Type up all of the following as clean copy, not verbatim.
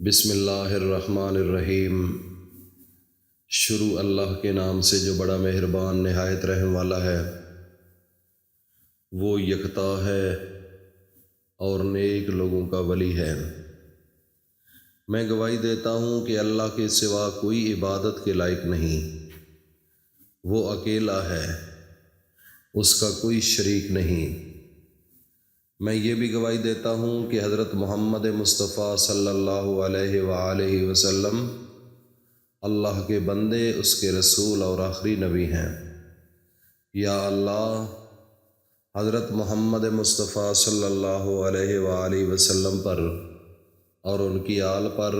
بسم اللہ الرحمن الرحیم۔ شروع اللہ کے نام سے جو بڑا مہربان نہایت رحم والا ہے۔ وہ یکتا ہے اور نیک لوگوں کا ولی ہے۔ میں گواہی دیتا ہوں کہ اللہ کے سوا کوئی عبادت کے لائق نہیں۔ وہ اکیلا ہے، اس کا کوئی شریک نہیں۔ میں یہ بھی گواہی دیتا ہوں کہ حضرت محمد مصطفیٰ صلی اللہ علیہ وآلہ وسلم اللہ کے بندے، اس کے رسول اور آخری نبی ہیں۔ یا اللہ، حضرت محمد مصطفیٰ صلی اللہ علیہ وآلہ وسلم پر اور ان کی آل پر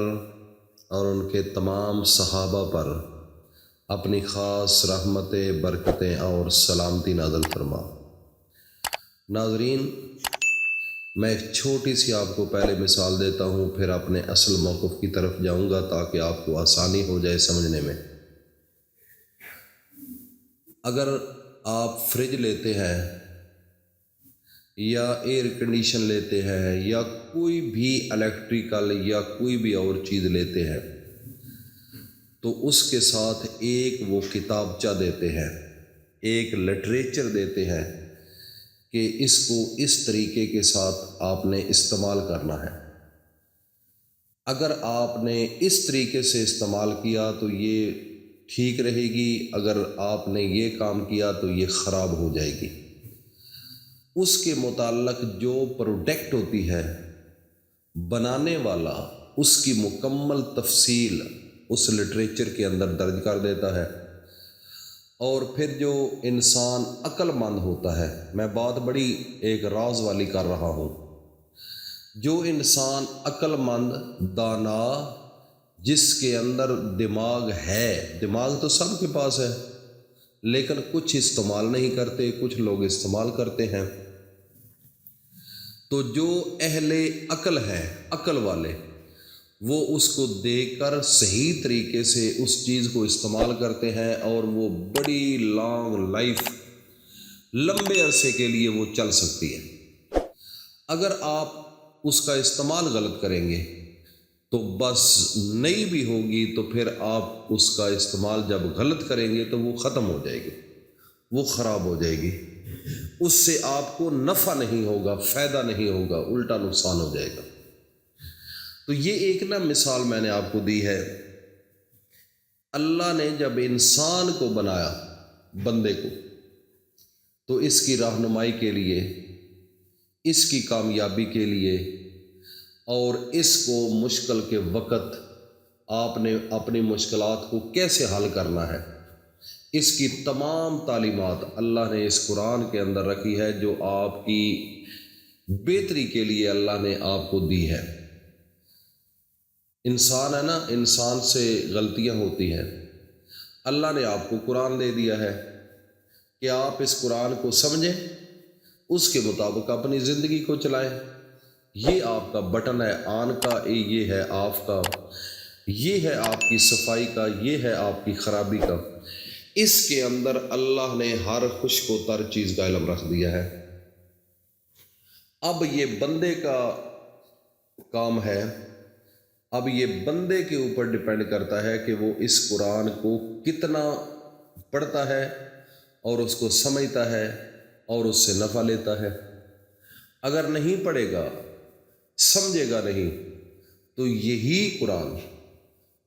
اور ان کے تمام صحابہ پر اپنی خاص رحمتیں، برکتیں اور سلامتی نازل فرما۔ ناظرین، میں ایک چھوٹی سی آپ کو پہلے مثال دیتا ہوں، پھر اپنے اصل موقف کی طرف جاؤں گا تاکہ آپ کو آسانی ہو جائے سمجھنے میں۔ اگر آپ فریج لیتے ہیں یا ایئر کنڈیشن لیتے ہیں یا کوئی بھی الیکٹریکل یا کوئی بھی اور چیز لیتے ہیں تو اس کے ساتھ ایک وہ کتابچہ دیتے ہیں، ایک لٹریچر دیتے ہیں کہ اس کو اس طریقے کے ساتھ آپ نے استعمال کرنا ہے۔ اگر آپ نے اس طریقے سے استعمال کیا تو یہ ٹھیک رہے گی، اگر آپ نے یہ کام کیا تو یہ خراب ہو جائے گی۔ اس کے متعلق جو پروڈکٹ ہوتی ہے، بنانے والا اس کی مکمل تفصیل اس لٹریچر کے اندر درج کر دیتا ہے، اور پھر جو انسان عقل مند ہوتا ہے، میں بات بڑی ایک راز والی کر رہا ہوں، جو انسان عقل مند، دانا، جس کے اندر دماغ ہے، دماغ تو سب کے پاس ہے لیکن کچھ استعمال نہیں کرتے، کچھ لوگ استعمال کرتے ہیں، تو جو اہل عقل ہے، عقل والے، وہ اس کو دیکھ کر صحیح طریقے سے اس چیز کو استعمال کرتے ہیں اور وہ بڑی لانگ لائف، لمبے عرصے کے لیے وہ چل سکتی ہے۔ اگر آپ اس کا استعمال غلط کریں گے تو بس نئی بھی ہوگی تو پھر آپ اس کا استعمال جب غلط کریں گے تو وہ ختم ہو جائے گی، وہ خراب ہو جائے گی، اس سے آپ کو نفع نہیں ہوگا، فائدہ نہیں ہوگا، الٹا نقصان ہو جائے گا۔ تو یہ ایک مثال میں نے آپ کو دی ہے۔ اللہ نے جب انسان کو بنایا، بندے کو، تو اس کی رہنمائی کے لیے، اس کی کامیابی کے لیے اور اس کو مشکل کے وقت آپ نے اپنی مشکلات کو کیسے حل کرنا ہے، اس کی تمام تعلیمات اللہ نے اس قرآن کے اندر رکھی ہے، جو آپ کی بہتری کے لیے اللہ نے آپ کو دی ہے۔ انسان ہے نا، انسان سے غلطیاں ہوتی ہیں، اللہ نے آپ کو قرآن دے دیا ہے کہ آپ اس قرآن کو سمجھیں، اس کے مطابق اپنی زندگی کو چلائیں۔ یہ آپ کا بٹن ہے آن کا، یہ ہے آف کا، یہ ہے آپ کی صفائی کا، یہ ہے آپ کی خرابی کا۔ اس کے اندر اللہ نے ہر خشک و تر چیز کا علم رکھ دیا ہے۔ اب یہ بندے کا کام ہے، اب یہ بندے کے اوپر ڈیپینڈ کرتا ہے کہ وہ اس قرآن کو کتنا پڑھتا ہے اور اس کو سمجھتا ہے اور اس سے نفع لیتا ہے۔ اگر نہیں پڑھے گا، سمجھے گا نہیں، تو یہی قرآن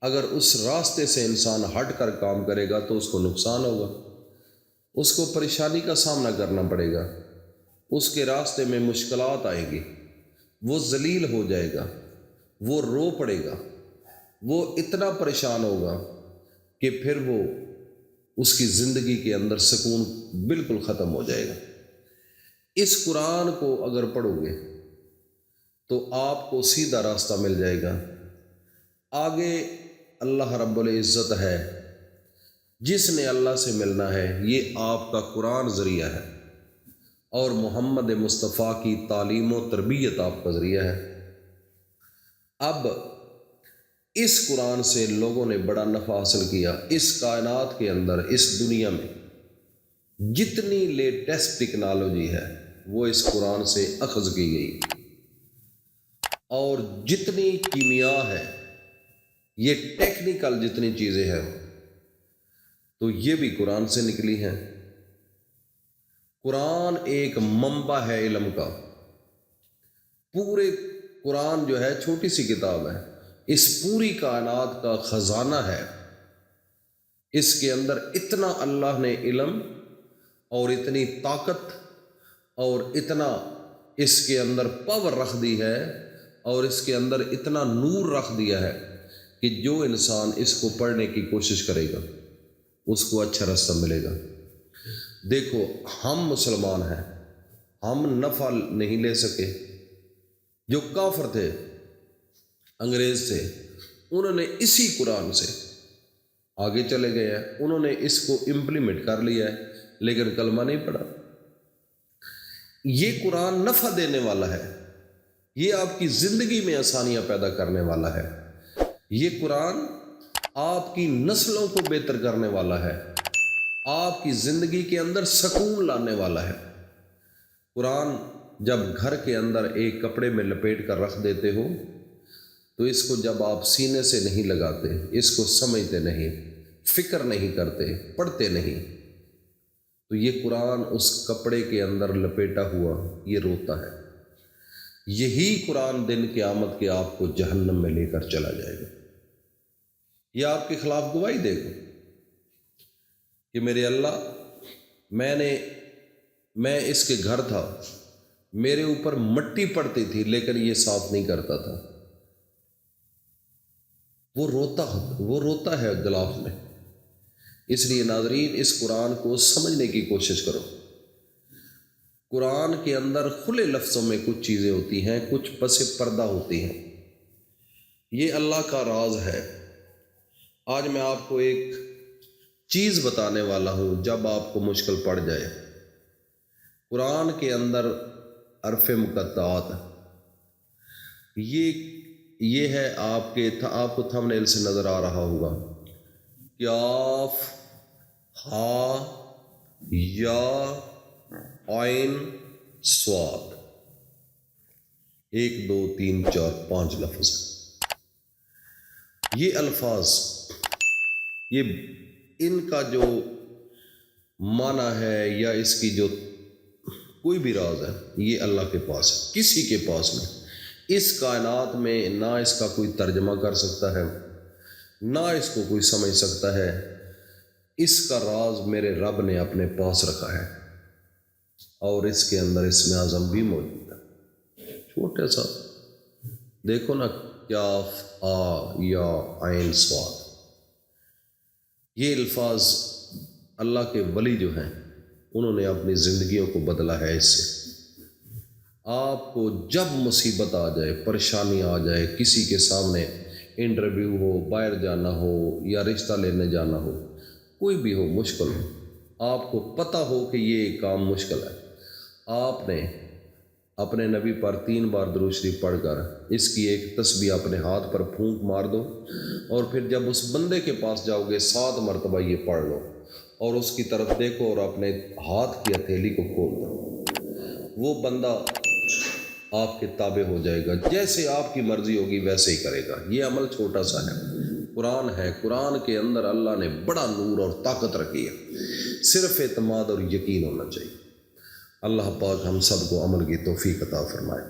اگر اس راستے سے انسان ہٹ کر کام کرے گا تو اس کو نقصان ہوگا، اس کو پریشانی کا سامنا کرنا پڑے گا، اس کے راستے میں مشکلات آئیں گی، وہ ذلیل ہو جائے گا، وہ رو پڑے گا، وہ اتنا پریشان ہوگا کہ پھر وہ اس کی زندگی کے اندر سکون بالکل ختم ہو جائے گا۔ اس قرآن کو اگر پڑھو گے تو آپ کو سیدھا راستہ مل جائے گا۔ آگے اللہ رب العزت ہے، جس نے اللہ سے ملنا ہے، یہ آپ کا قرآن ذریعہ ہے اور محمد مصطفیٰ کی تعلیم و تربیت آپ کا ذریعہ ہے۔ اب اس قرآن سے لوگوں نے بڑا نفع حاصل کیا۔ اس کائنات کے اندر، اس دنیا میں جتنی لیٹسٹ ٹیکنالوجی ہے وہ اس قرآن سے اخذ کی گئی، اور جتنی کیمیا ہے یہ ٹیکنیکل جتنی چیزیں ہیں تو یہ بھی قرآن سے نکلی ہیں۔ قرآن ایک منبع ہے علم کا، پورے قرآن جو ہے چھوٹی سی کتاب ہے، اس پوری کائنات کا خزانہ ہے۔ اس کے اندر اتنا اللہ نے علم اور اتنی طاقت اور اتنا اس کے اندر پاور رکھ دی ہے اور اس کے اندر اتنا نور رکھ دیا ہے کہ جو انسان اس کو پڑھنے کی کوشش کرے گا اس کو اچھا رستہ ملے گا۔ دیکھو ہم مسلمان ہیں، ہم نفع نہیں لے سکے، جو کافر تھے انگریز تھے انہوں نے اسی قرآن سے آگے چلے گئے ہیں، انہوں نے اس کو امپلیمنٹ کر لیا ہے لیکن کلمہ نہیں پڑھا۔ یہ قرآن نفع دینے والا ہے، یہ آپ کی زندگی میں آسانیاں پیدا کرنے والا ہے، یہ قرآن آپ کی نسلوں کو بہتر کرنے والا ہے، آپ کی زندگی کے اندر سکون لانے والا ہے۔ قرآن جب گھر کے اندر ایک کپڑے میں لپیٹ کر رکھ دیتے ہو تو اس کو جب آپ سینے سے نہیں لگاتے، اس کو سمجھتے نہیں، فکر نہیں کرتے، پڑھتے نہیں، تو یہ قرآن اس کپڑے کے اندر لپیٹا ہوا یہ روتا ہے۔ یہی قرآن دن قیامت کے آپ کو جہنم میں لے کر چلا جائے گا، یہ آپ کے خلاف گواہی دے گا کہ میرے اللہ میں اس کے گھر تھا، میرے اوپر مٹی پڑتی تھی لیکن یہ صاف نہیں کرتا تھا۔ وہ روتا ہے غلاف میں۔ اس لیے ناظرین اس قرآن کو سمجھنے کی کوشش کرو۔ قرآن کے اندر کھلے لفظوں میں کچھ چیزیں ہوتی ہیں، کچھ پس پردہ ہوتی ہیں، یہ اللہ کا راز ہے۔ آج میں آپ کو ایک چیز بتانے والا ہوں، جب آپ کو مشکل پڑ جائے، قرآن کے اندر حرف مقطعات، یہ ہے آپ کو تھمبنیل سے نظر آ رہا ہوگا، کاف ہا یا عین صاد، 1 2 3 4 5 لفظ۔ یہ الفاظ، یہ ان کا جو معنی ہے یا اس کی جو کوئی بھی راز ہے یہ اللہ کے پاس ہے، کسی کے پاس نہیں۔ اس کائنات میں نہ اس کا کوئی ترجمہ کر سکتا ہے، نہ اس کو کوئی سمجھ سکتا ہے۔ اس کا راز میرے رب نے اپنے پاس رکھا ہے اور اس کے اندر اسم اعظم بھی موجود ہے، چھوٹا سا دیکھو نا، کاف آ یا عین صاد۔ یہ الفاظ اللہ کے ولی جو ہیں انہوں نے اپنی زندگیوں کو بدلا ہے اس سے۔ آپ کو جب مصیبت آ جائے، پریشانی آ جائے، کسی کے سامنے انٹرویو ہو، باہر جانا ہو یا رشتہ لینے جانا ہو، کوئی بھی ہو مشکل ہو، آپ کو پتہ ہو کہ یہ کام مشکل ہے، آپ نے اپنے نبی پر 3 بار درود شریف پڑھ کر اس کی ایک تسبیح اپنے ہاتھ پر پھونک مار دو، اور پھر جب اس بندے کے پاس جاؤ گے 7 مرتبہ یہ پڑھ لو اور اس کی طرف دیکھو اور اپنے ہاتھ کی ہتھیلی کو کھول دو، وہ بندہ آپ کے تابع ہو جائے گا، جیسے آپ کی مرضی ہوگی ویسے ہی کرے گا۔ یہ عمل چھوٹا سا ہے، قرآن کے اندر اللہ نے بڑا نور اور طاقت رکھی ہے، صرف اعتماد اور یقین ہونا چاہیے۔ اللہ پاک ہم سب کو عمل کی توفیق عطا فرمائے۔